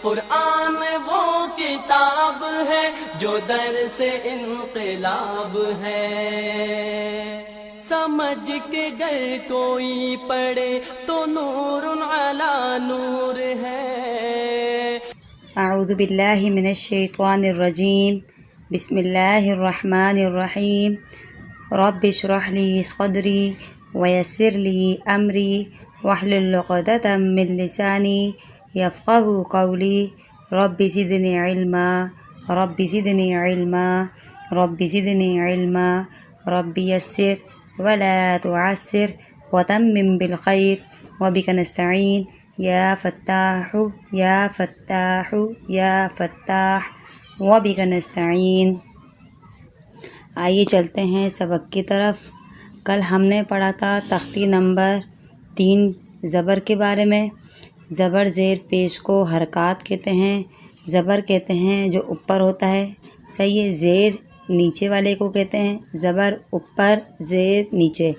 قرآن وہ کتاب ہے جو در سے انقلاب ہے، سمجھ کے گر کوئی پڑھے تو نور علی نور ہے۔ اعوذ باللہ من الشیطان الرجیم، بسم اللہ الرحمن الرحیم۔ رب اشرح لی صدری ویسر لی امری واحلل عقدۃ من لسانی یفقہوا قولی۔ رب زدنی علما، رب زدنی علما، رب زدنی علما، رب یسر ولا تعسر وتمم بالخیر وبک نستعین یا فتاح یا فتاح یا فتاح وبک نستعین۔ آئیے چلتے ہیں سبق کی طرف۔ کل ہم نے پڑھا تھا تختی نمبر 3 زبر کے بارے میں۔ زبر زیر پیش کو حرکات کہتے ہیں، زبر کہتے ہیں جو اوپر ہوتا ہے، صحیح ہے۔ زیر نیچے والے کو کہتے ہیں، زبر اوپر زیر نیچے۔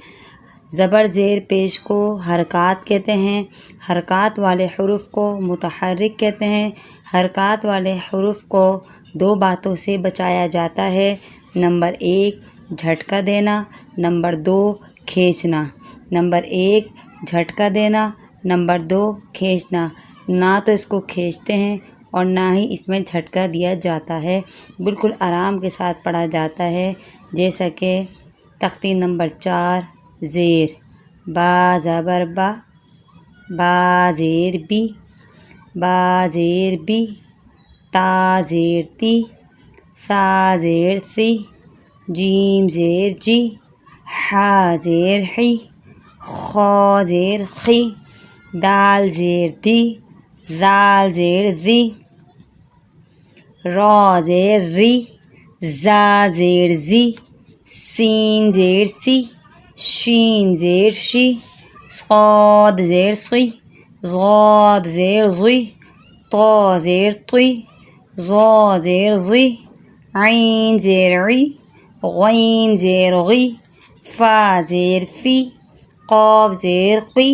زبر زیر پیش کو حرکات کہتے ہیں، حرکات والے حروف کو متحرک کہتے ہیں۔ حرکات والے حروف کو 2 باتوں سے بچایا جاتا ہے، نمبر 1 جھٹکا دینا، نمبر 2 کھینچنا۔ نمبر 1 جھٹکا دینا، نمبر 2 کھینچنا۔ نہ تو اس کو کھینچتے ہیں اور نہ ہی اس میں جھٹکا دیا جاتا ہے، بالکل آرام کے ساتھ پڑھا جاتا ہے۔ جیسا کہ تختی نمبر 4 زیر، با زبر با، با زیر بی، با زیر بی، تا زیر تی، سا زیر سی، جیم زیر جی، حا زیر حی، خا زیر خی، دال زیر دی، زال زیر زی، را زیر ری، زا زیر زی، سین زیر سی، شین زیر شی، صاد زیر صی، ضاد زیر ضی، طا زیر طی، ظا زیر ظی، عین زیر عی، غین زیر غی، فا زیر فی، قاف زیر قی،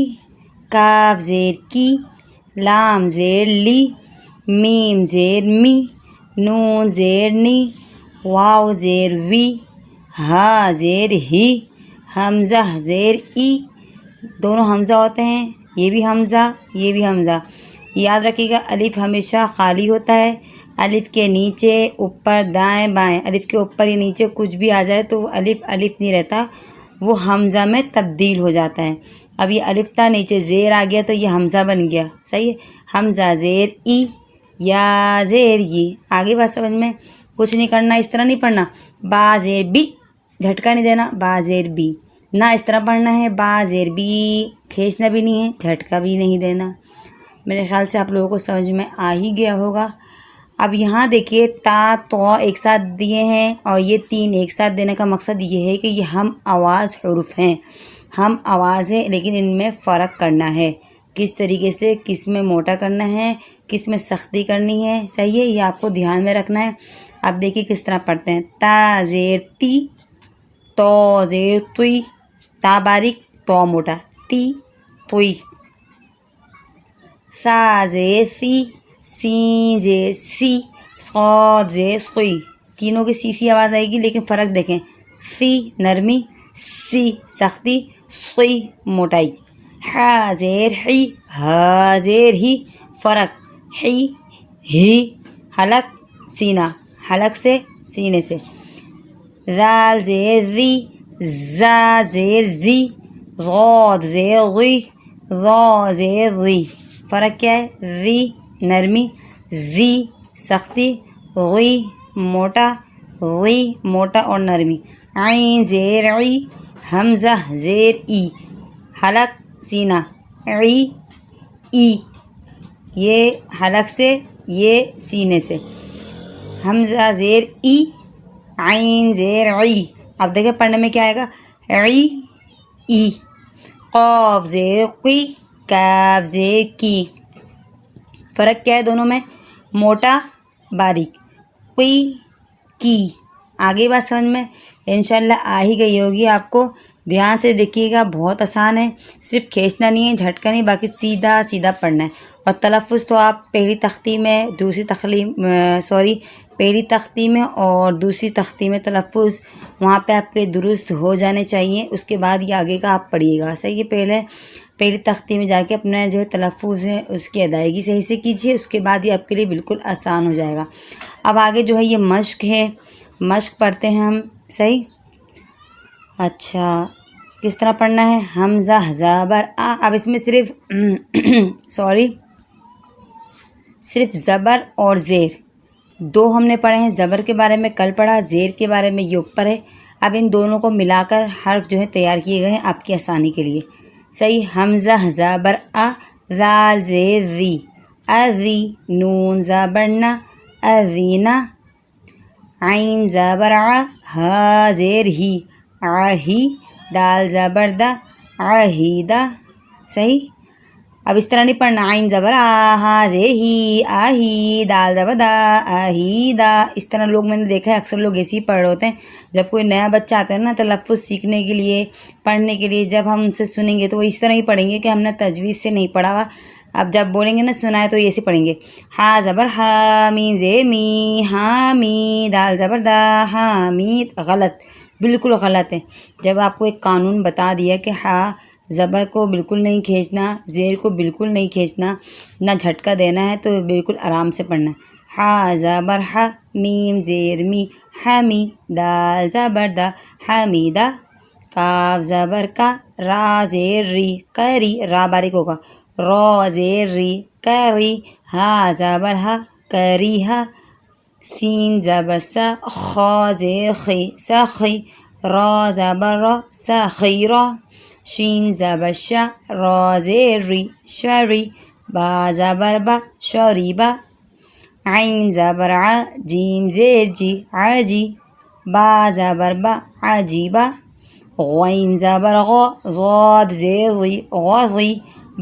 کاف زیر کی، لام زیر لی، میم زیر می، نون زیر نی، واو زیر وی، ہا زیر ہی، حمزہ زیر ای۔ دونوں حمزہ ہوتے ہیں، یہ بھی حمزہ یہ بھی حمزہ۔ یاد رکھیے گا الف ہمیشہ خالی ہوتا ہے، الف کے نیچے اوپر دائیں بائیں، الف کے اوپر یا نیچے کچھ بھی آ جائے تو وہ الف الف نہیں رہتا، وہ حمزہ میں تبدیل ہو جاتا ہے۔ اب یہ الف تھا، نیچے زیر آ گیا تو یہ حمزہ بن گیا، صحیح ہے۔ حمزہ زیر ای، یا زیر ی۔ آگے بات سمجھ میں؟ کچھ نہیں کرنا، اس طرح نہیں پڑھنا، با زیر بی، جھٹکا نہیں دینا، با زیر بی، نہ اس طرح پڑھنا ہے، با زیر بی، کھینچنا بھی نہیں ہے، جھٹکا بھی نہیں دینا۔ میرے خیال سے آپ لوگوں کو سمجھ میں آ ہی گیا ہوگا۔ اب یہاں دیکھیے تا تو ایک ساتھ دیے ہیں اور یہ 3 ایک ساتھ دینے کا مقصد یہ ہے کہ یہ ہم آواز حروف ہیں، ہم آواز ہیں، لیکن ان میں فرق کرنا ہے، کس طریقے سے، کس میں موٹا کرنا ہے، کس میں سختی کرنی ہے، صحیح ہے، یہ آپ کو دھیان میں رکھنا ہے۔ اب دیکھیے کس طرح پڑھتے ہیں، تا زیر تی، تو زیر توی، تا باریک تو موٹا، تی توی، سا زیر سی، سین زیر سی، صاد زیر صی، تینوں کی سی آواز آئے گی، لیکن فرق دیکھیں، سی نرمی، سی سختی، صی موٹائی۔ حا زیر حی، ہا زیر ہی، فرق، حی ہی، حلق سینہ، حلق سے سینے سے۔ زال زیر زی، زا زیر زی، ضاد زیر غی، ضا زیر ضی، فرق کیا ہے؟ زی نرمی، زی سختی، غی موٹا، غی موٹا اور نرمی۔ عین زیر عی، حمزہ زیر ای، حلق سینہ، عی ای، یہ حلق سے یہ سینے سے۔ حمزہ زیر ای، عین زیر عی۔ اب دیکھیں پڑھنے میں کیا آئے گا، عی ای، قاف زیر قی، کاف زیر کی۔ فرق کیا ہے دونوں میں؟ موٹا باریک، قی کی، آگے بات سمجھ میں انشاءاللہ آ ہی گئی ہوگی آپ کو. دھیان سے دیکھیے گا، بہت آسان ہے، صرف کھینچنا نہیں ہے، جھٹکا نہیں، باقی سیدھا سیدھا پڑھنا ہے. اور تلفظ تو آپ پہلی تختی میں پہلی تختی میں اور دوسری تختی میں تلفظ وہاں پہ آپ کے درست ہو جانے چاہیے. اس کے بعد یہ آگے کا آپ پڑھیے گا. صحیح ہے، پہلی تختی میں جا کے اپنا جو ہے تلفظ ہے اس کی ادائیگی صحیح سے کیجیے. اس کے بعد یہ آپ کے لیے بالکل آسان ہو جائے گا. اب آگے جو ہے یہ مشق ہے، مشق پڑھتے ہیں ہم. صحیح. اچھا کس طرح پڑھنا ہے؟ حمزہ زبر آ. اب اس میں صرف زبر اور زیر دو ہم نے پڑھے ہیں. زبر کے بارے میں کل پڑھا، زیر کے بارے میں یہ اوپر ہے. اب ان دونوں کو ملا کر حرف جو ہے تیار کیے گئے ہیں آپ کی آسانی کے لیے. صحیح. حمزہ زبر آ، زال زیر ری، اری، نون زبر نا، ارینا، عین زبر ع، ہا زیر ہی، عہی، دال زبر دا، عہیدہ. صحیح. اب اس طرح نہیں پڑھنا، عین زبر آ، ہا زیر ہی، آہی، دال زبر دا، آہیدہ. اس طرح لوگ میں نے دیکھا ہے اکثر لوگ ایسے ہی پڑھ رہے ہوتے ہیں. جب کوئی نیا بچہ آتا ہے نا تلفظ سیکھنے کے لیے، پڑھنے کے لیے، جب ہم ان سے سنیں گے تو وہ اس طرح ہی پڑھیں گے کہ ہم نے تجویز سے نہیں پڑھا ہوا. اب جب بولیں گے نا سنائے تو ایسے پڑھیں گے، ہا زبر ہا، میم زیر می، حامی، دال زبر دا، حامید. غلط، بالکل غلط ہے. جب آپ کو ایک قانون بتا دیا کہ ہا زبر کو بالکل نہیں کھینچنا، زیر کو بالکل نہیں کھینچنا، نہ جھٹکا دینا ہے، تو بالکل آرام سے پڑھنا ہے. ہا زبر ہا، میم زیر می، حمی، دال زبر دا، حمیدہ. کاف زبر کا، را زیر ری، کری، را باریک ہوگا، را زیر ری، کری. ہا زبر ہا، کریہا. سین زبر سا، خا زیر خی، سخی، را زبر را، سخیرا. شین زبر شا، را زیر ری، شری، با زبر با، شریبا. عین زبر ع، جیم زیر جی، عجی، با زبر با، عجیبا. غین زبر غا، ضاد زیر ری، غی،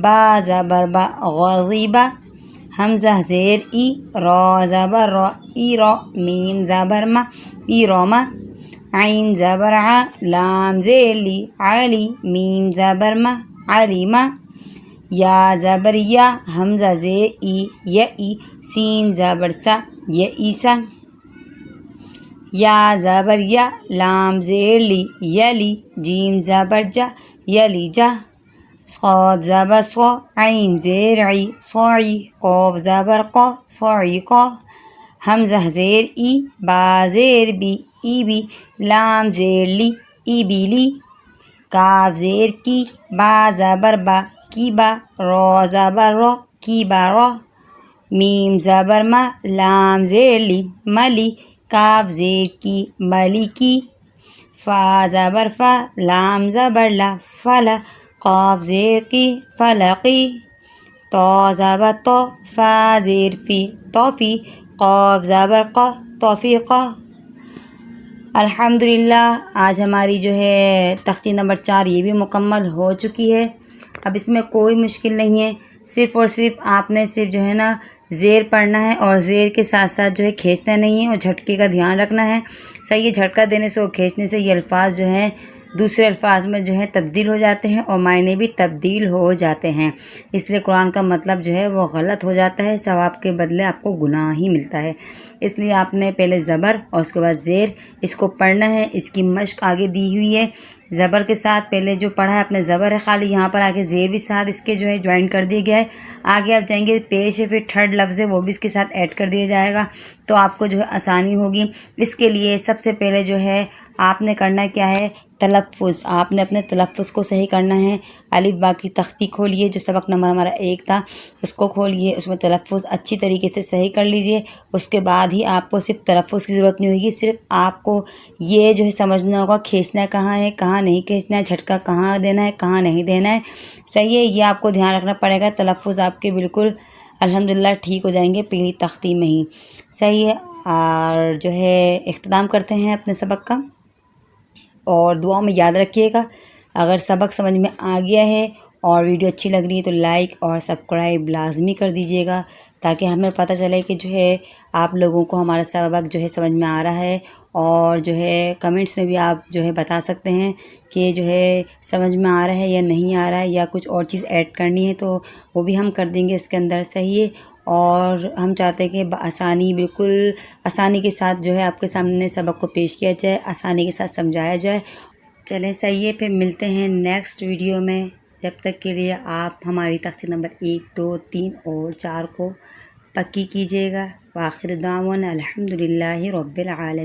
با زبر با، غضیبا. حمزہ زیر ای، را زبر را، ایرا، میم زبر ما، ایراما. عین زبر ع، لام زیر لی، علی، میم زبر ما، علیما. یا زبر یا، حمزہ زیر ای، یئی، سین زبر سا، یئیسا. یا زبر یا، لام زیر لی، یلی، جیم زبر جا، یلی جا. صاد زبر صا، عین زیر عی، صاعی، قاف زبر قا، صاعقا. حمزہ زیر ای، با زیر بی، ای بی، لام زیر لی، ای بی لی. کاف زیر کی، با زبر با، کی با، را زبر را، کی بارا. میم زبر ما، لام زیر لی، ملی، کاف زیر کی، ملی کی. فا زبر فا، لام زبر لا، فلا، قاف زیر کی، فلقی. تا زبر تا، فا زیر فی، توفی، قاف زبر قا، توفیقا. الحمدللہ آج ہماری جو ہے تختی نمبر 4 یہ بھی مکمل ہو چکی ہے. اب اس میں کوئی مشکل نہیں ہے، صرف اور صرف آپ نے جو ہے نا زیر پڑھنا ہے، اور زیر کے ساتھ ساتھ جو ہے کھینچنا نہیں ہے، اور جھٹکے کا دھیان رکھنا ہے. صحیح ہے. جھٹکا دینے سے اور کھینچنے سے یہ الفاظ جو ہیں دوسرے الفاظ میں جو ہے تبدیل ہو جاتے ہیں، اور معنی بھی تبدیل ہو جاتے ہیں. اس لیے قرآن کا مطلب جو ہے وہ غلط ہو جاتا ہے، ثواب کے بدلے آپ کو گناہ ہی ملتا ہے. اس لیے آپ نے پہلے زبر اور اس کے بعد زیر اس کو پڑھنا ہے. اس کی مشق آگے دی ہوئی ہے. زبر کے ساتھ پہلے جو پڑھا ہے اپنے زبر ہے خالی، یہاں پر آگے زیر بھی ساتھ اس کے جو ہے جوائن کر دیا گیا ہے. آگے آپ جائیں گے پیش ہے، پھر تھرڈ لفظ ہے وہ بھی اس کے ساتھ ایڈ کر دیا جائے گا، تو آپ کو جو ہے آسانی ہوگی. اس کے لیے سب سے پہلے جو ہے آپ نے کرنا کیا ہے، تلفظ. آپ نے اپنے تلفظ کو صحیح کرنا ہے. الف با کی تختی کھولیے، جو سبق نمبر ہمارا 1 تھا اس کو کھولیے، اس میں تلفظ اچھی طریقے سے صحیح کر لیجئے. اس کے بعد ہی آپ کو صرف تلفظ کی ضرورت نہیں ہوگی، صرف آپ کو یہ جو ہے سمجھنا ہوگا کھینچنا کہاں ہے، کہاں نہیں کھینچنا ہے، جھٹکا کہاں دینا ہے، کہاں نہیں دینا ہے. صحیح ہے. یہ آپ کو دھیان رکھنا پڑے گا. تلفظ آپ کے بالکل الحمدللہ ٹھیک ہو جائیں گے پہلی تختی میں ہی. صحیح ہے. اور جو ہے اختتام کرتے ہیں اپنے سبق کا، اور دعاؤں میں یاد رکھیے گا. اگر سبق سمجھ میں آ گیا ہے اور ویڈیو اچھی لگ رہی ہے تو لائک اور سبسکرائب لازمی کر دیجیے گا، تاکہ ہمیں پتہ چلے کہ جو ہے آپ لوگوں کو ہمارا سبق جو ہے سمجھ میں آ رہا ہے، اور جو ہے کمنٹس میں بھی آپ جو ہے بتا سکتے ہیں کہ جو ہے سمجھ میں آ رہا ہے یا نہیں آ رہا ہے، یا کچھ اور چیز ایڈ کرنی ہے تو وہ بھی ہم کر دیں گے اس کے اندر، صحیح ہے۔ اور ہم چاہتے ہیں کہ بآسانی، بالکل آسانی کے ساتھ جو ہے آپ کے سامنے سبق کو پیش کیا جائے، آسانی کے ساتھ سمجھایا جائے۔ چلیں صحیح ہے، پھر ملتے ہیں نیکسٹ ویڈیو میں، جب تک کے لیے آپ ہماری تختی نمبر 1، 2، 3 اور 4 کو پکی کیجیے گا۔ وآخر دعوانا الحمدللہ رب العالمین۔